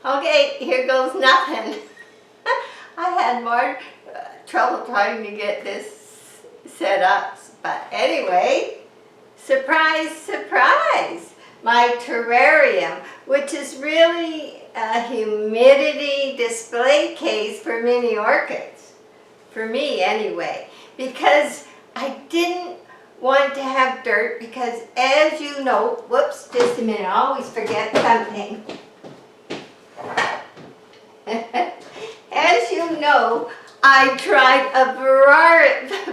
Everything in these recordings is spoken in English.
Okay, here goes nothing. I had more trouble trying to get this set up, but anyway, surprise, surprise, my terrarium, which is really a humidity display case for mini orchids, for me anyway, because I didn't want to have dirt, because as you know, whoops, just a minute, I always forget something. As you know, I tried a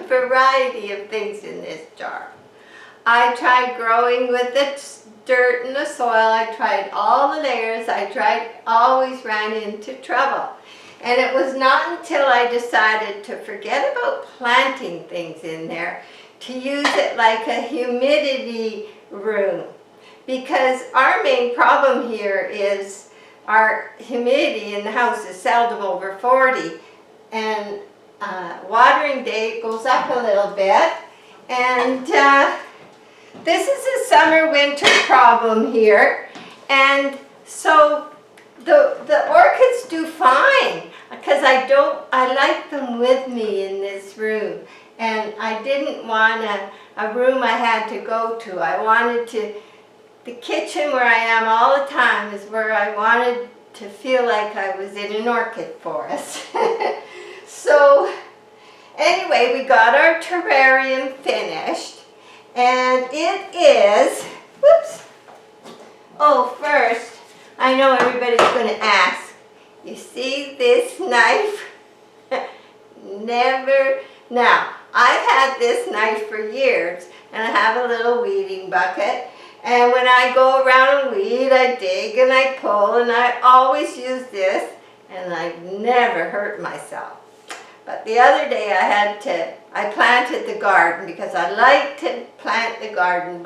variety of things in this jar. I tried growing with the dirt and the soil. I tried all the layers. Always ran into trouble. And it was not until I decided to forget about planting things in there, to use it like a humidity room. Because our main problem here is our humidity in the house is seldom over 40, and watering day goes up a little bit, and this is a summer-winter problem here, and so the orchids do fine, because I like them with me in this room, and I didn't want a room I had to go to. I wanted to, the kitchen where I am all the time is where I wanted to feel like I was in an orchid forest. So anyway, we got our terrarium finished, and it is, whoops, oh, first, I know everybody's going to ask, you see this knife? Never, now, I've had this knife for years, and I have a little weeding bucket, and when I go around and weed, I dig and I pull, and I always use this, and I never hurt myself. But the other day I planted the garden, because I like to plant the garden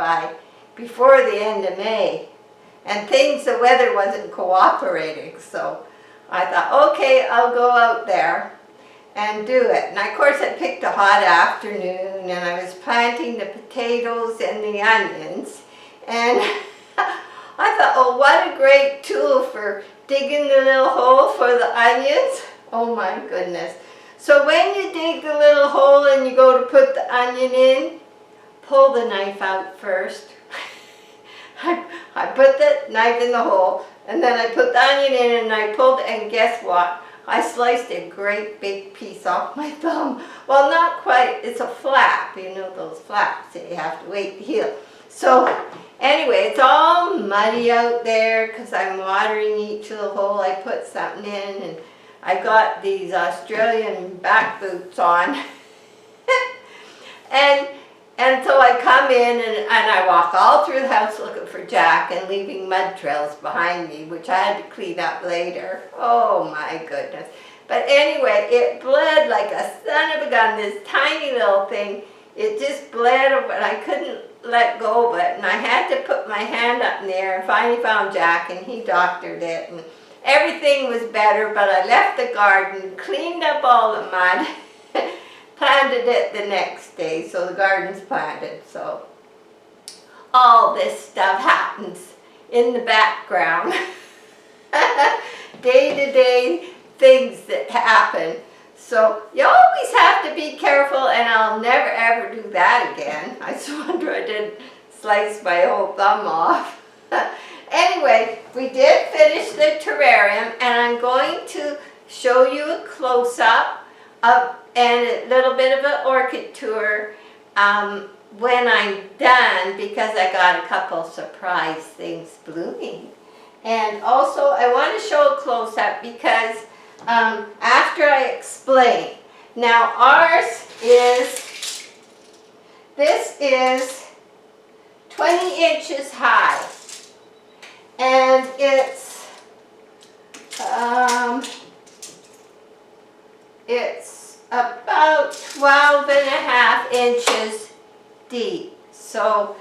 before the end of May. And the weather wasn't cooperating, so I thought, okay, I'll go out there and do it. And of course I picked a hot afternoon, and I was planting the potatoes and the onions. And I thought, oh, what a great tool for digging the little hole for the onions. Oh my goodness. So when you dig the little hole and you go to put the onion in, pull the knife out first. I put the knife in the hole, and then I put the onion in, and I pulled, and guess what? I sliced a great big piece off my thumb. Well, not quite, it's a flap, you know those flaps that you have to wait to heal. So anyway, it's all muddy out there because I'm watering each little hole. I put something in, and I got these Australian back boots on. and so I come in and I walk all through the house looking for Jack and leaving mud trails behind me, which I had to clean up later. Oh my goodness. But anyway, it bled like a son of a gun, this tiny little thing. It just bled, but I couldn't let go of it, and I had to put my hand up in the air, and finally found Jack, and he doctored it, and everything was better. But I left the garden, cleaned up all the mud, planted it the next day, so the garden's planted. So all this stuff happens in the background. Day-to-day things that happen. So you always have to be careful, and I'll never ever do that again. I just wonder I didn't slice my whole thumb off. Anyway, we did finish the terrarium, and I'm going to show you a close-up of and a little bit of an orchid tour when I'm done, because I got a couple surprise things blooming. And also I want to show a close-up because after I explain. Now ours is, this is 20 inches high, and it's about 12 and a half inches deep. So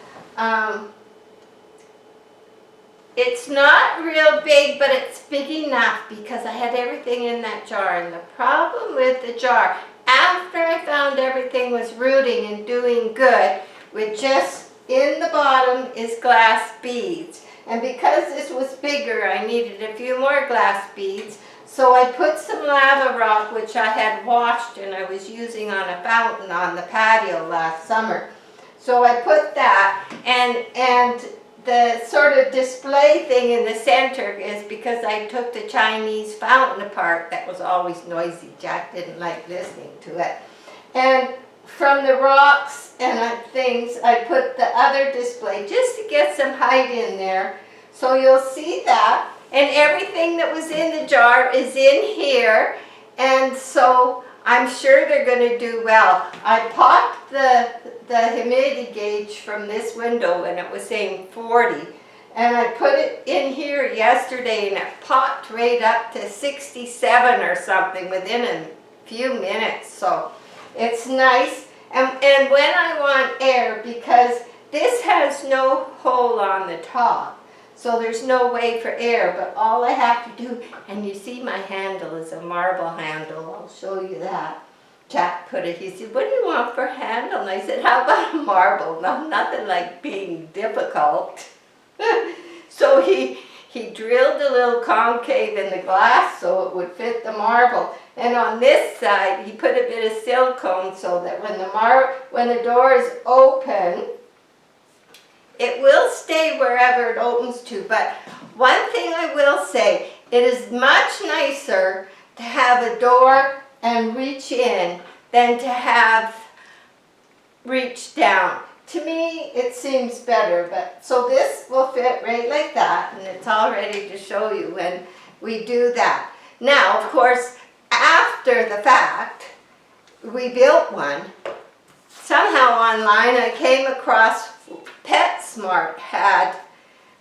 it's not real big, but it's big enough because I had everything in that jar. And the problem with the jar, after I found everything was rooting and doing good, with just in the bottom is glass beads. And because this was bigger, I needed a few more glass beads. So I put some lava rock, which I had washed and I was using on a fountain on the patio last summer. So I put that, and the sort of display thing in the center is because I took the Chinese fountain apart that was always noisy. Jack didn't like listening to it. And from the rocks and things, I put the other display just to get some height in there. So you'll see that. And everything that was in the jar is in here. And so I'm sure they're going to do well. I popped the humidity gauge from this window and it was saying 40. And I put it in here yesterday and it popped right up to 67 or something within a few minutes. So it's nice. And when I want air, because this has no hole on the top, so there's no way for air, but all I have to do, and you see my handle is a marble handle, I'll show you that. Jack put it, he said, what do you want for handle? And I said, how about a marble? No, nothing like being difficult. So he drilled a little concave in the glass so it would fit the marble. And on this side, he put a bit of silicone so that when the door is open, it will stay wherever it opens to. But one thing I will say, it is much nicer to have a door and reach in than to have reach down. To me, it seems better, but so this will fit right like that, and it's all ready to show you when we do that. Now, of course, after the fact, we built one. Somehow online, I came across PetSmart had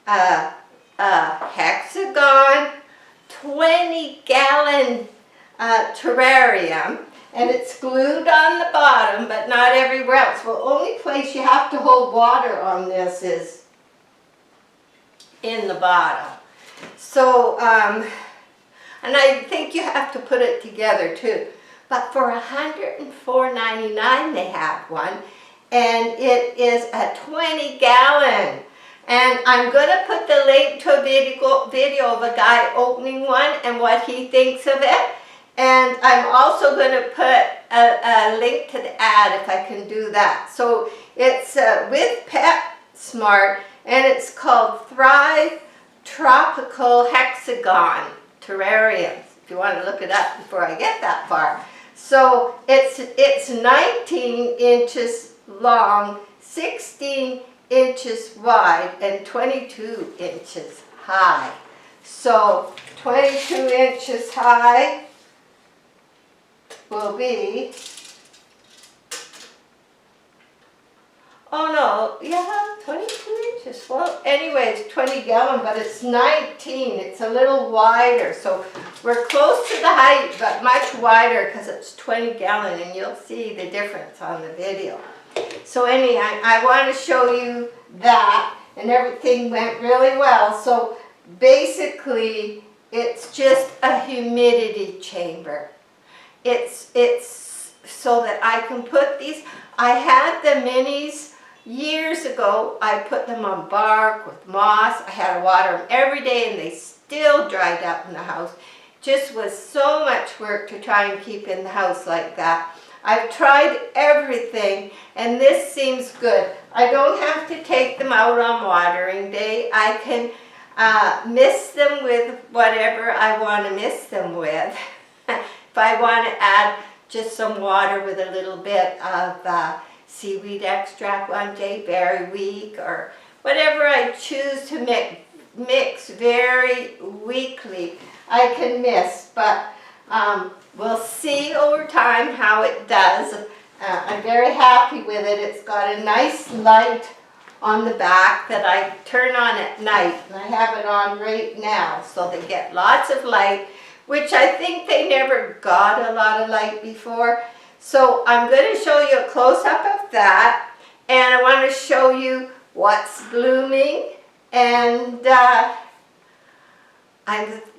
a Hexagon 20-gallon terrarium, and it's glued on the bottom, but not everywhere else. Well, only place you have to hold water on this is in the bottom. So, and I think you have to put it together too. But for $104.99 they have one, and it is a 20-gallon. And I'm going to put the link to a video of a guy opening one and what he thinks of it. And I'm also going to put a link to the ad if I can do that. So it's with PetSmart, and it's called Thrive Tropical Hexagon Terrarium, if you want to look it up before I get that far. So it's 19 inches long, 16 inches wide, and 22 inches high. So 22 inches high will be, oh no, yeah, 22 inches. Well, anyways, 20 gallon, but it's 19. It's a little wider, so we're close to the height, but much wider because it's 20 gallon, and you'll see the difference on the video. So anyway, I want to show you that, and everything went really well. So basically, it's just a humidity chamber. It's so that I can put these. I had the minis years ago. I put them on bark with moss. I had to water them every day, and they still dried up in the house. Just was so much work to try and keep in the house like that. I've tried everything, and this seems good. I don't have to take them out on watering day. I can mist them with whatever I want to mist them with. If I want to add just some water with a little bit of seaweed extract one day, berry week, or whatever I choose to mix very weakly, I can mist. But we'll see over time how it does. I'm very happy with it. It's got a nice light on the back that I turn on at night, and I have it on right now, so they get lots of light, which I think they never got a lot of light before. So I'm going to show you a close-up of that, and I want to show you what's blooming, and I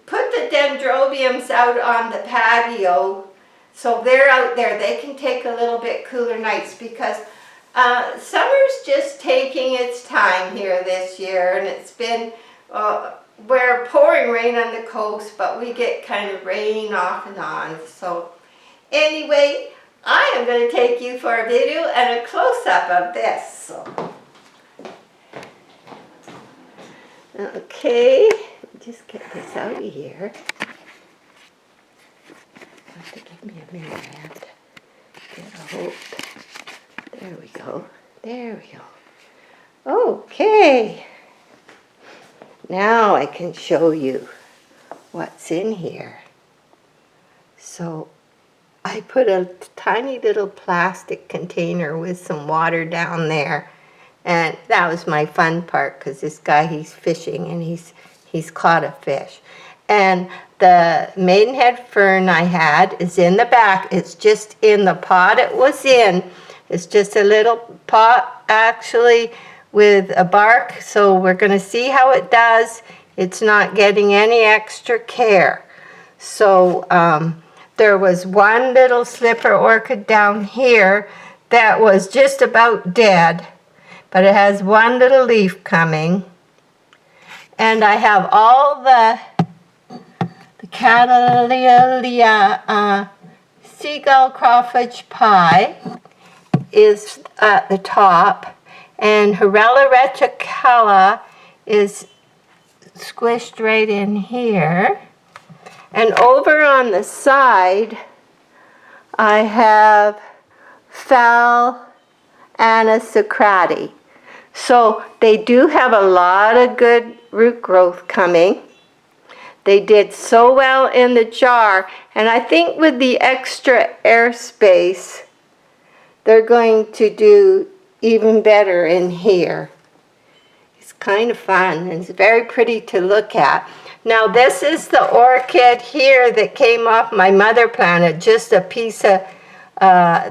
put the dendrobiums out on the patio, so they're out there. They can take a little bit cooler nights because summer's just taking its time here this year, and it's been we're pouring rain on the coast, but we get kind of rain off and on. So anyway, I am going to take you for a video and a close-up of this. So. Okay, just get this out of here. Have to give me a minute. I have to get a hold. There we go. There we go. Okay. Now I can show you what's in here. So I put a tiny little plastic container with some water down there. And that was my fun part, because this guy, he's fishing and he's caught a fish. And the maidenhead fern I had is in the back. It's just in the pot it was in. It's just a little pot actually with a bark. So we're going to see how it does. It's not getting any extra care. So there was one little slipper orchid down here that was just about dead. But it has one little leaf coming. And I have all the Catalia seagull crawfish pie is at the top. And Horella reticula is squished right in here. And over on the side, I have Phalanaceratæ. So they do have a lot of good root growth coming. They did so well in the jar, and I think with the extra airspace, they're going to do even better in here. It's kind of fun, and it's very pretty to look at. Now this is the orchid here that came off my mother planet, just a piece of,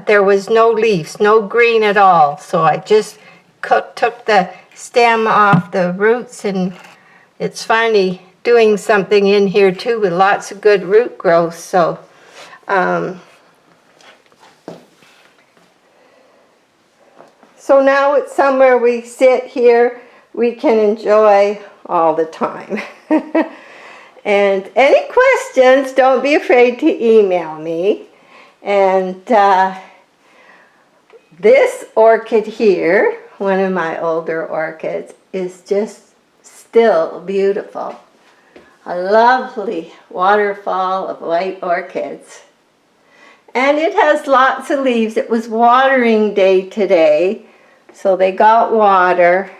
there was no leaves, no green at all. So I just took the stem off the roots, and it's finally doing something in here too with lots of good root growth. So so now it's somewhere we sit here, we can enjoy all the time. And any questions, don't be afraid to email me. And this orchid here, one of my older orchids, is just still beautiful. A lovely waterfall of white orchids. And it has lots of leaves. It was watering day today, so they got water.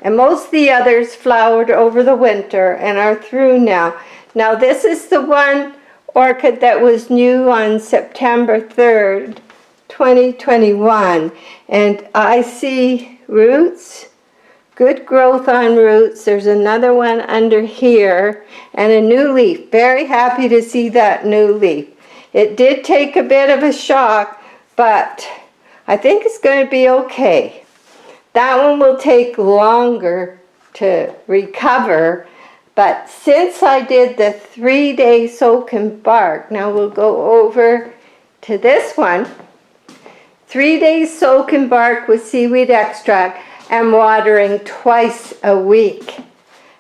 And most of the others flowered over the winter and are through now. Now this is the one orchid that was new on September 3rd, 2021. And I see roots, good growth on roots. There's another one under here and a new leaf. Very happy to see that new leaf. It did take a bit of a shock, but I think it's going to be okay. That one will take longer to recover, but since I did the 3-day soak in bark, now we'll go over to this one. 3 days soak in bark with seaweed extract and watering twice a week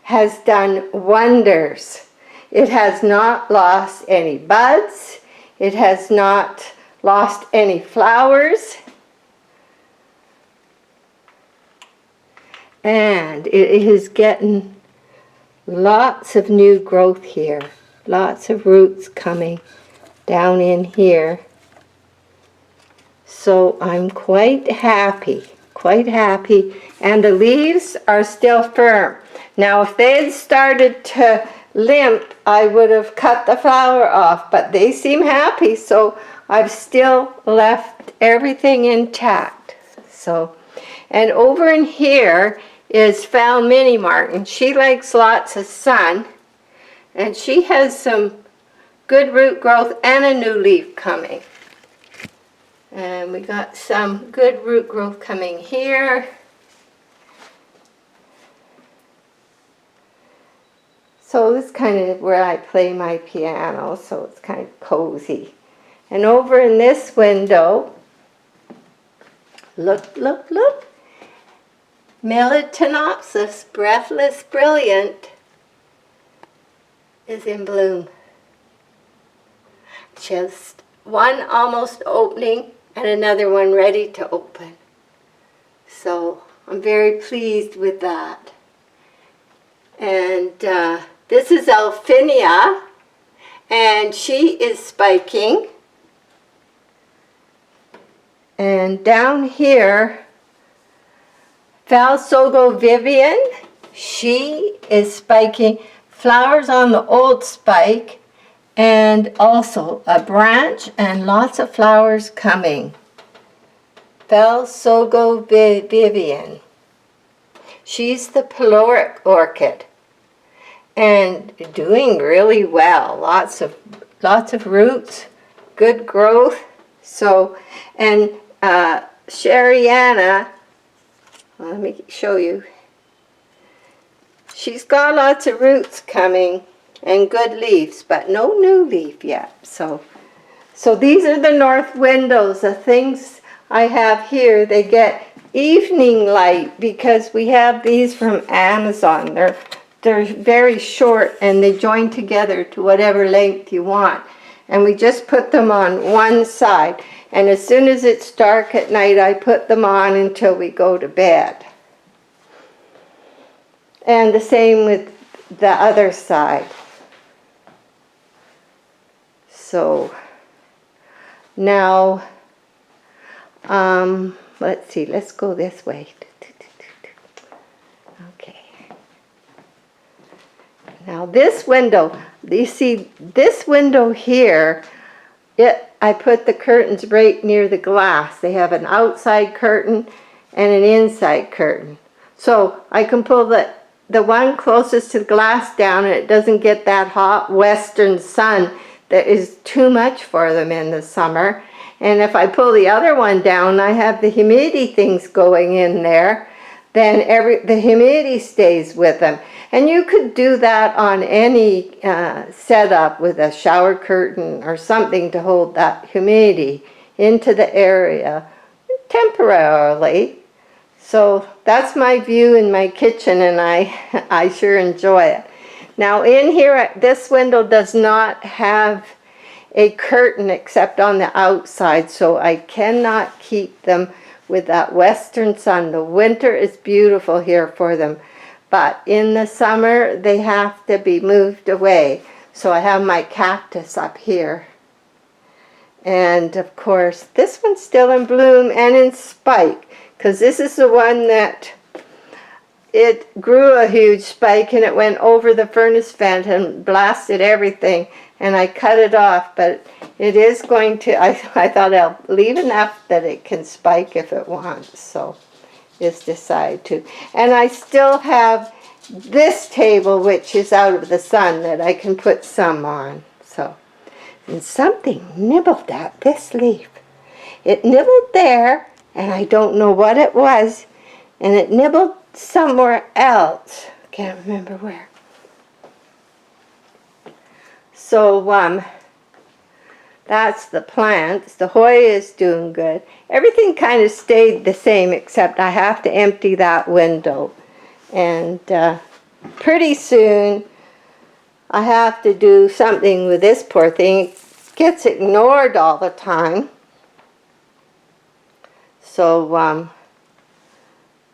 has done wonders. It has not lost any buds. It has not lost any flowers. And it is getting lots of new growth here. Lots of roots coming down in here. So I'm quite happy. And the leaves are still firm. Now if they had started to limp, I would have cut the flower off, but they seem happy, so I've still left everything intact. So, and over in here is Phal Mini Martin. She likes lots of sun, and she has some good root growth and a new leaf coming. And we got some good root growth coming here. So this is kind of where I play my piano, so it's kind of cozy. And over in this window, look, Miltoniopsis, Breathless Brilliant, is in bloom. Just one almost opening and another one ready to open. So I'm very pleased with that. And this is Alphinia, and she is spiking. And down here, Valsogo Vivian, she is spiking flowers on the old spike, and also a branch and lots of flowers coming. Valsogo Vivian. She's the pyloric orchid and doing really well. Lots of roots, good growth. So, and Sheriana, let me show you. She's got lots of roots coming and good leaves, but no new leaf yet. So these are the north windows. The things I have here, they get evening light because we have these from Amazon. They're very short and they join together to whatever length you want. And we just put them on one side. And as soon as it's dark at night, I put them on until we go to bed. And the same with the other side. So now, let's see, let's go this way. Okay. Now this window, you see this window here, I put the curtains right near the glass. They have an outside curtain and an inside curtain. So I can pull the one closest to the glass down and it doesn't get that hot western sun that is too much for them in the summer. And if I pull the other one down, I have the humidity things going in there, then the humidity stays with them. And you could do that on any setup with a shower curtain or something to hold that humidity into the area temporarily. So that's my view in my kitchen, and I sure enjoy it. Now in here, this window does not have a curtain except on the outside, so I cannot keep them with that western sun. The winter is beautiful here for them, but in the summer they have to be moved away. So I have my cactus up here. And of course this one's still in bloom and in spike, because this is the one that it grew a huge spike and it went over the furnace vent and blasted everything, and I cut it off, but it is going to, I thought I'll leave enough that it can spike if it wants, so just decide to. And I still have this table which is out of the sun that I can put some on. So, and something nibbled at this leaf. It nibbled there, and I don't know what it was, and it nibbled somewhere else. Can't remember where. So that's the plants. The Hoya is doing good. Everything kind of stayed the same, except I have to empty that window. And pretty soon I have to do something with this poor thing. It gets ignored all the time. So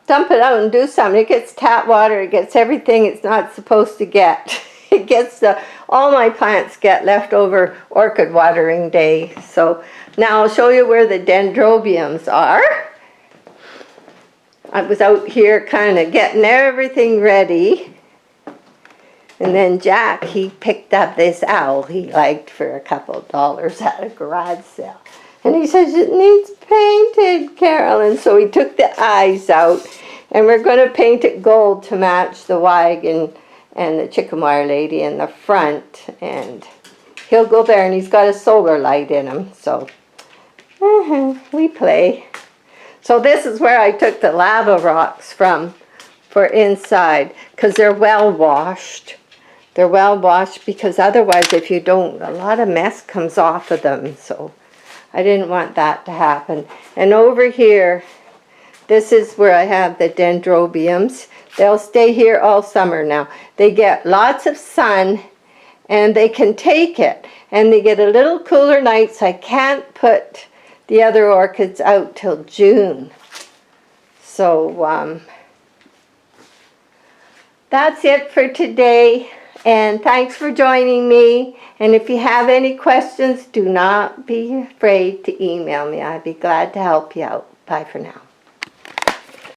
dump it out and do something. It gets tap water. It gets everything it's not supposed to get. It gets all my plants get leftover orchid watering day. So now I'll show you where the dendrobiums are. I was out here kind of getting everything ready. And then Jack, he picked up this owl he liked for a couple of dollars at a garage sale. And he says, it needs painted, Carolyn. So he took the eyes out, and we're going to paint it gold to match the wagon and the chicken wire lady in the front. And he'll go there, and he's got a solar light in him. So we play. So this is where I took the lava rocks from for inside, because they're well washed. They're well washed because otherwise if you don't, a lot of mess comes off of them. So I didn't want that to happen. And over here, This is where I have the dendrobiums. They'll stay here all summer now. They get lots of sun and they can take it. And they get a little cooler night, so I can't put the other orchids out till June. So that's it for today. And thanks for joining me. And if you have any questions, do not be afraid to email me. I'd be glad to help you out. Bye for now.